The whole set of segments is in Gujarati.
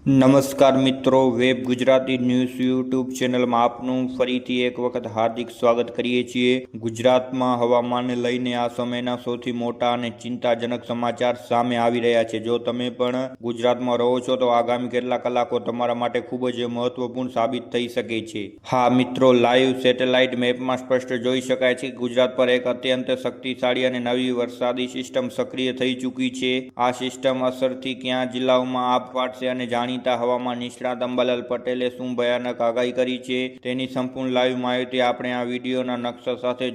નમસ્કાર મિત્રો, વેબ ગુજરાતી ન્યૂઝ યુટ્યુબ ચેનલમાં આપનું ફરીથી એક વખત હાર્દિક સ્વાગત કરીએ છીએ। ગુજરાતમાં હવામાનને લઈને આ સમયના સૌથી મોટા અને ચિંતાજનક સમાચાર સામે આવી રહ્યા છે। જો તમે પણ ગુજરાતમાં રહો છો તો આગામી કેટલાક કલાકો તમારા માટે ખૂબ જ મહત્વપૂર્ણ સાબિત થઈ શકે છે। હા મિત્રો, લાઈવ સેટેલાઇટ મેપમાં સ્પષ્ટ જોઈ શકાય છે કે ગુજરાત પર એક અત્યંત શક્તિશાળી અને નવી વરસાદી સિસ્ટમ સક્રિય થઈ ચૂકી છે। આ સિસ્ટમ અસરથી કયા જિલ્લાઓમાં આભ ફાટશે અને જાણીતા હવામાન નિષ્ણાત અંબાલાલ પટેલે શું ભયાનક આગાહી કરી છે તેની સંપૂર્ણ લાઈવ માહિતી આપણે આ વિડીયોના નકશા સાથે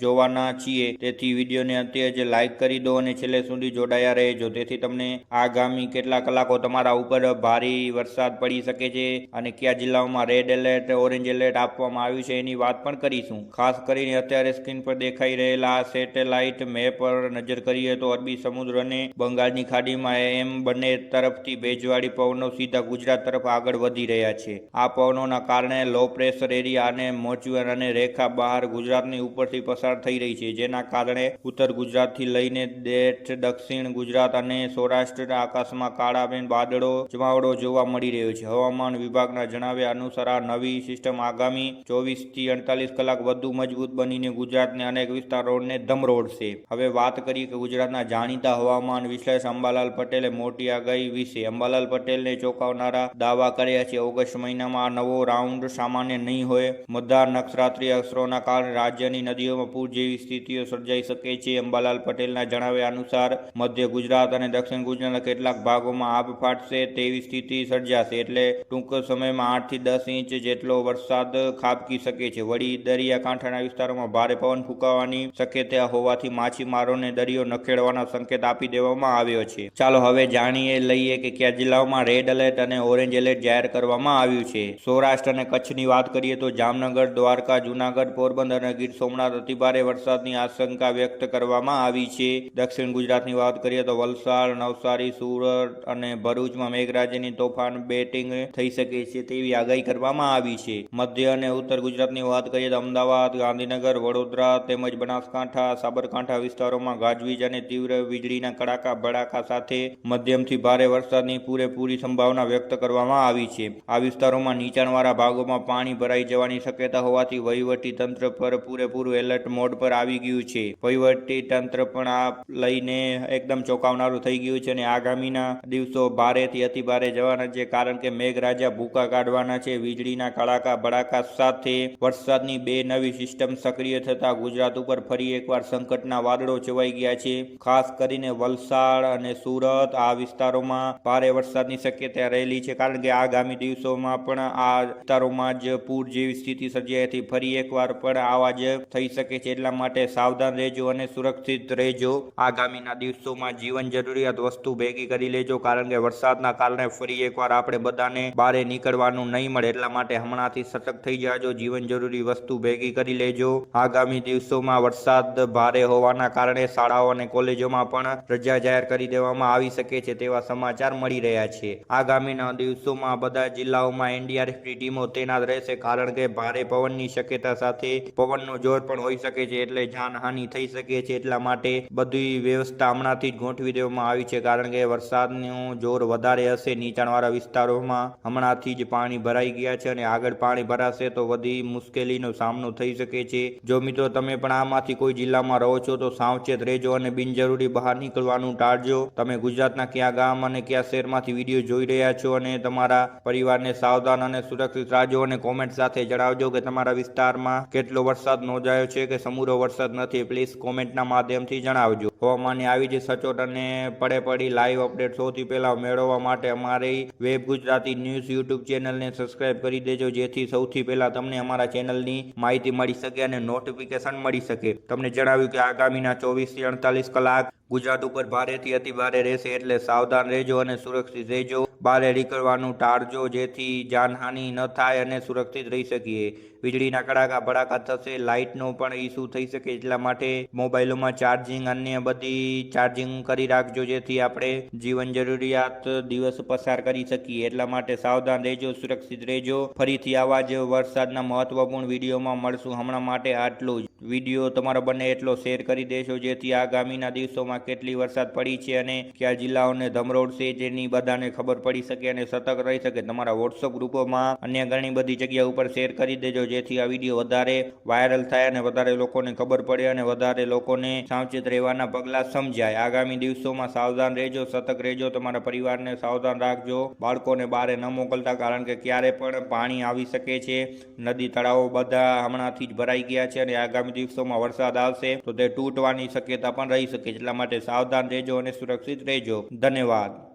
જોવાના છીએ। તેથી વિડીયોને અત્યારે જ લાઈક કરી દો અને છેલ્લે સુધી જોડાયા રહેજો, તેથી તમને આગામી કેટલા કલાકો તમારા ઉપર ભારે વરસાદ પડી શકે છે અને કયા જિલ્લાઓમાં રેડ એલર્ટ, ઓરેન્જ એલર્ટ આપવામાં આવ્યું છે એની વાત પણ કરીશું। ખાસ કરીને અત્યારે સ્ક્રીન પર દેખાઈ રહેલા આ સેટેલાઇટ મેપ પર નજર કરીએ તો અરબી સમુદ્ર અને બંગાળની ખાડીમાં એમ બંને તરફથી ભેજવાળી પવનો સીધા ગુજરાત તરફ આગળ વધી રહ્યા છે। આ પવનોના કારણે લો પ્રેશર એરિયા અને મોચુઅર અને રેખા બહાર ગુજરાતની ઉપરથી પસાર થઈ રહી છે, જેના કારણે ઉત્તર ગુજરાતથી લઈને દેઠ દક્ષિણ ગુજરાત અને સૌરાષ્ટ્ર આકાશમાં કાળાબેન વાદળો જમાવડો જોવા મળી રહ્યો છે। હવામાન વિભાગના જણાવ્યા અનુસાર આ નવી સિસ્ટમ આગામી 24 થી 48 કલાક વધુ મજબૂત બનીને ગુજરાતના અનેક વિસ્તારોને ધમરોળશે। હવે વાત કરીએ કે ગુજરાતના જાણીતા હવામાન વિશ્લેષક અંબાલાલ પટેલે મોટી આગાહી વિશે। અંબાલાલ પટેલને ચોંકાવનારા દાવા કર્યા છે। ઓગસ્ટ મહિનામાં આ નવો રાઉન્ડ સામાન્ય નહીં હોય। મધ્યર નક્ષત્રાત્મક અસરોના કારણે રાજ્યની નદીઓમાં પૂર જેવી સ્થિતિઓ સર્જાઈ શકે છે। અંબાલાલ પટેલના જણાવ્યા અનુસાર મધ્ય ગુજરાત અને દક્ષિણ ગુજરાતના કેટલાક ભાગોમાં આભ ફાટશે તેવી સ્થિતિ સર્જાશે, એટલે ટૂંક સમયમાં 8 થી 10 ઇંચ જેટલો વરસાદ ખાબકી શકે છે। વળી દરિયાકાંઠાના વિસ્તારોમાં ભારે પવન ફૂંકાવાની શક્યતા હોવાથી માછીમારોને દરિયો ન ખેડવાના સંકેત આપી દેવામાં આવ્યો છે। ચાલો હવે જાણીએ લઈએ કે કયા જિલ્લાઓમાં રેડ એલર્ટ અને ઓરેન્જ એલર્ટ જાહેર કરવામાં આવ્યું છે। સૌરાષ્ટ્ર અને કચ્છની વાત કરીએ તો જામનગર, દ્વારકા, જૂનાગઢ, પોરબંદર અને ગીર સોમનાથ અતિભારે વરસાદની આશંકા વ્યક્ત કરવામાં આવી છે। દક્ષિણ ગુજરાતની વાત કરીએ તો વલસાડ, નવસારી, સુરત અને ભરૂચમાં મેઘરાજાની તોફાન બેટિંગ થઈ શકે છે તેવી આગાહી કરવામાં આવી છે। મધ્ય અને ઉત્તર ગુજરાતની વાત કરીએ તો અમદાવાદ, ગાંધીનગર, વડોદરા તેમજ બનાસકાંઠા, સાબરકાંઠા વિસ્તારોમાં ગાજવીજ અને તીવ્ર વીજળીના કડાકા ભડાકા સાથે મધ્યમથી ભારે વરસાદની પૂરેપૂરી સંભાવના વ્યક્ત કરવામાં આવી છે। આ વિસ્તારોમાં નીચાણવાળા ભાગોમાં પાણી ભરાઈ જવાની શક્યતા હોવાથી વહીવટી તંત્ર પર પૂરેપૂરું એલર્ટ મોડ પર આવી ગયું છે। વહીવટી તંત્ર પણ આ લઈને એકદમ ચોંકાવનારું થઈ ગયું છે અને આગામીના દિવસો ભારેથી અતિભારે જવાના છે, કારણ કે મેઘરાજા ભૂકા કાઢવાના છે। વીજળીના કડાકા ભડાકા સાથે વરસાદની બે નવી સિસ્ટમ સક્રિય થતા ગુજરાત ઉપર ફરી એકવાર સંકટના વાદળો છવાઈ ગયા છે। ખાસ કરીને વલસાડ અને સુરત આ વિસ્તારોમાં ભારે વરસાદની શક્યતા રહેલી છે, કારણ કે આગામી દિવસોમાં પણ આ વિસ્તારોમાં જ પૂર જેવી સ્થિતિ સર્જાવાથી ફરી એકવાર પણ આવા જ થઈ શકે છે। એટલા માટે સાવધાન રહેજો અને સુરક્ષિત રહેજો। આગામીના દિવસોમાં જીવન જરૂરિયાત વસ્તુ ભેગી કરી લેજો, કારણ કે વરસાદના કારણે ફરી એકવાર આપણે બધાને બહાર નીકળવાનું નહીં મળે, એટલા માટે હમણાંથી સતર્ક થઈ જાજો, જીવન જરૂરી વસ્તુ ભેગી કરી લેજો। આગામી દિવસોમાં વરસાદ ભારે હોવાના કારણે શાળાઓ અને કોલેજોમાં પણ રજા જાહેર કરી દેવામાં આવી શકે છે તેવા સમાચાર મળી રહ્યા છે। આગામીના દિવસોમાં બધા જિલ્લાઓમાં એનડીઆરએફની ટીમો તૈનાત રહેશે, કારણ કે ભારે પવનની શક્યતા સાથે પવનનું જોર પણ હોઈ શકે છે, એટલે જાનહાનિ થઈ શકે છે। એટલા માટે બધી વ્યવસ્થા હમણાંથી જ ગોઠવી દેવામાં આવી છે, કારણ કે વરસાદનું જોર વધારે હશે। નીચાણવાળા વિસ્તારોમાં હમણાંથી જ પાણી ભરાઈ ગયા છે અને આગળ પાણી ભરાશે તો બધી મુશ્કેલીનો સામનો થઈ શકે છે। જો મિત્રો તમે પણ આમાંથી કોઈ જિલ્લામાં રહો છો તો સાવચેત રહેજો અને બિનજરૂરી બહાર નીકળવાનું ટાળજો। તમે ગુજરાતના કયા ગામ અને કયા શહેરમાંથી વિડીયો જોઈ રહ્યા છો અને તમારા પરિવારને સાવધાન અને સુરક્ષિત રાખજો અને કોમેન્ટ સાથે જણાવજો કે તમારા વિસ્તારમાં કેટલો વરસાદ નોંધાયો છે કે સમૂરો વરસાદ નથી, પ્લીઝ કોમેન્ટના માધ્યમથી જણાવજો। હવામાનની આવી જ સચોટ અને પડે લાઈવ અપડેટ સૌથી પહેલા મેળવવા માટે અમારી વેબ ગુજરાતી ન્યૂઝ યુટ્યુબ ચેનલને સબસ્ક્રાઇબ કરી દેજો, જેથી સૌથી પહેલા તમને અમારા ચેનલની માહિતી મળી શકે અને નોટિફિકેશન મળી શકે। તમને જણાવ્યું કે આગામીના 24 થી 48 કલાક ગુજરાત ઉપર ભારેથી અતિભારે રહેશે, એટલે સાવધાન રહેજો અને સુરક્ષિત રહેજો। બહાર નીકળવાનું ટાળજો, જેથી જાનહાનિ ન થાય અને સુરક્ષિત રહી શકીએ। વીજળીના કડાકા ભડાકા થશે, લાઇટનો પણ ઇસ્યુ થઈ શકે, એટલા માટે મોબાઈલોમાં ચાર્જિંગ અન્ય બધી ચાર્જિંગ કરી રાખજો, જેથી આપણે જીવન જરૂરિયાત દિવસ પસાર કરી શકીએ। એટલા માટે સાવધાન રહેજો, સુરક્ષિત રહેજો। ફરીથી આવા જ વરસાદના મહત્વપૂર્ણ વિડીયોમાં મળશું। હમણાં માટે આટલું જ। વિડીયો તમારો બને એટલો શેર કરી દેશો, જેથી આગામીના દિવસોમાં કેટલી વરસાદ પડી છે અને કયા જિલ્લાઓને ધમરોળશે તેની બધાને ખબર પડે। પડી શકે અને સતર્ક રહી શકે. તમારા વોટ્સઅપ ગ્રુપોમાં અન્ય ઘણી બધી જગ્યા ઉપર શેર કરી દેજો, જેથી આ વિડીયો વધારે વાયરલ થાય અને વધારે લોકોને ખબર પડે અને વધારે લોકોને સાવચેત રહેવાના પગલાં સમજાય. આગામી દિવસોમાં સાવધાન રહેજો, સતર્ક રહેજો, તમારા પરિવારને સાવધાન રાખજો. બાળકોને બહાર ન મોકલતા, કારણ કે ક્યારે પણ પાણી આવી શકે છે. નદી તળાવો બધા હમણાંથી જ ભરાઈ ગયા છે અને આગામી દિવસોમાં વરસાદ આવશે તો તે તૂટવાની શક્યતા પણ રહી શકે. એટલા માટે સાવધાન રહેજો અને સુરક્ષિત રહેજો. ધન્યવાદ.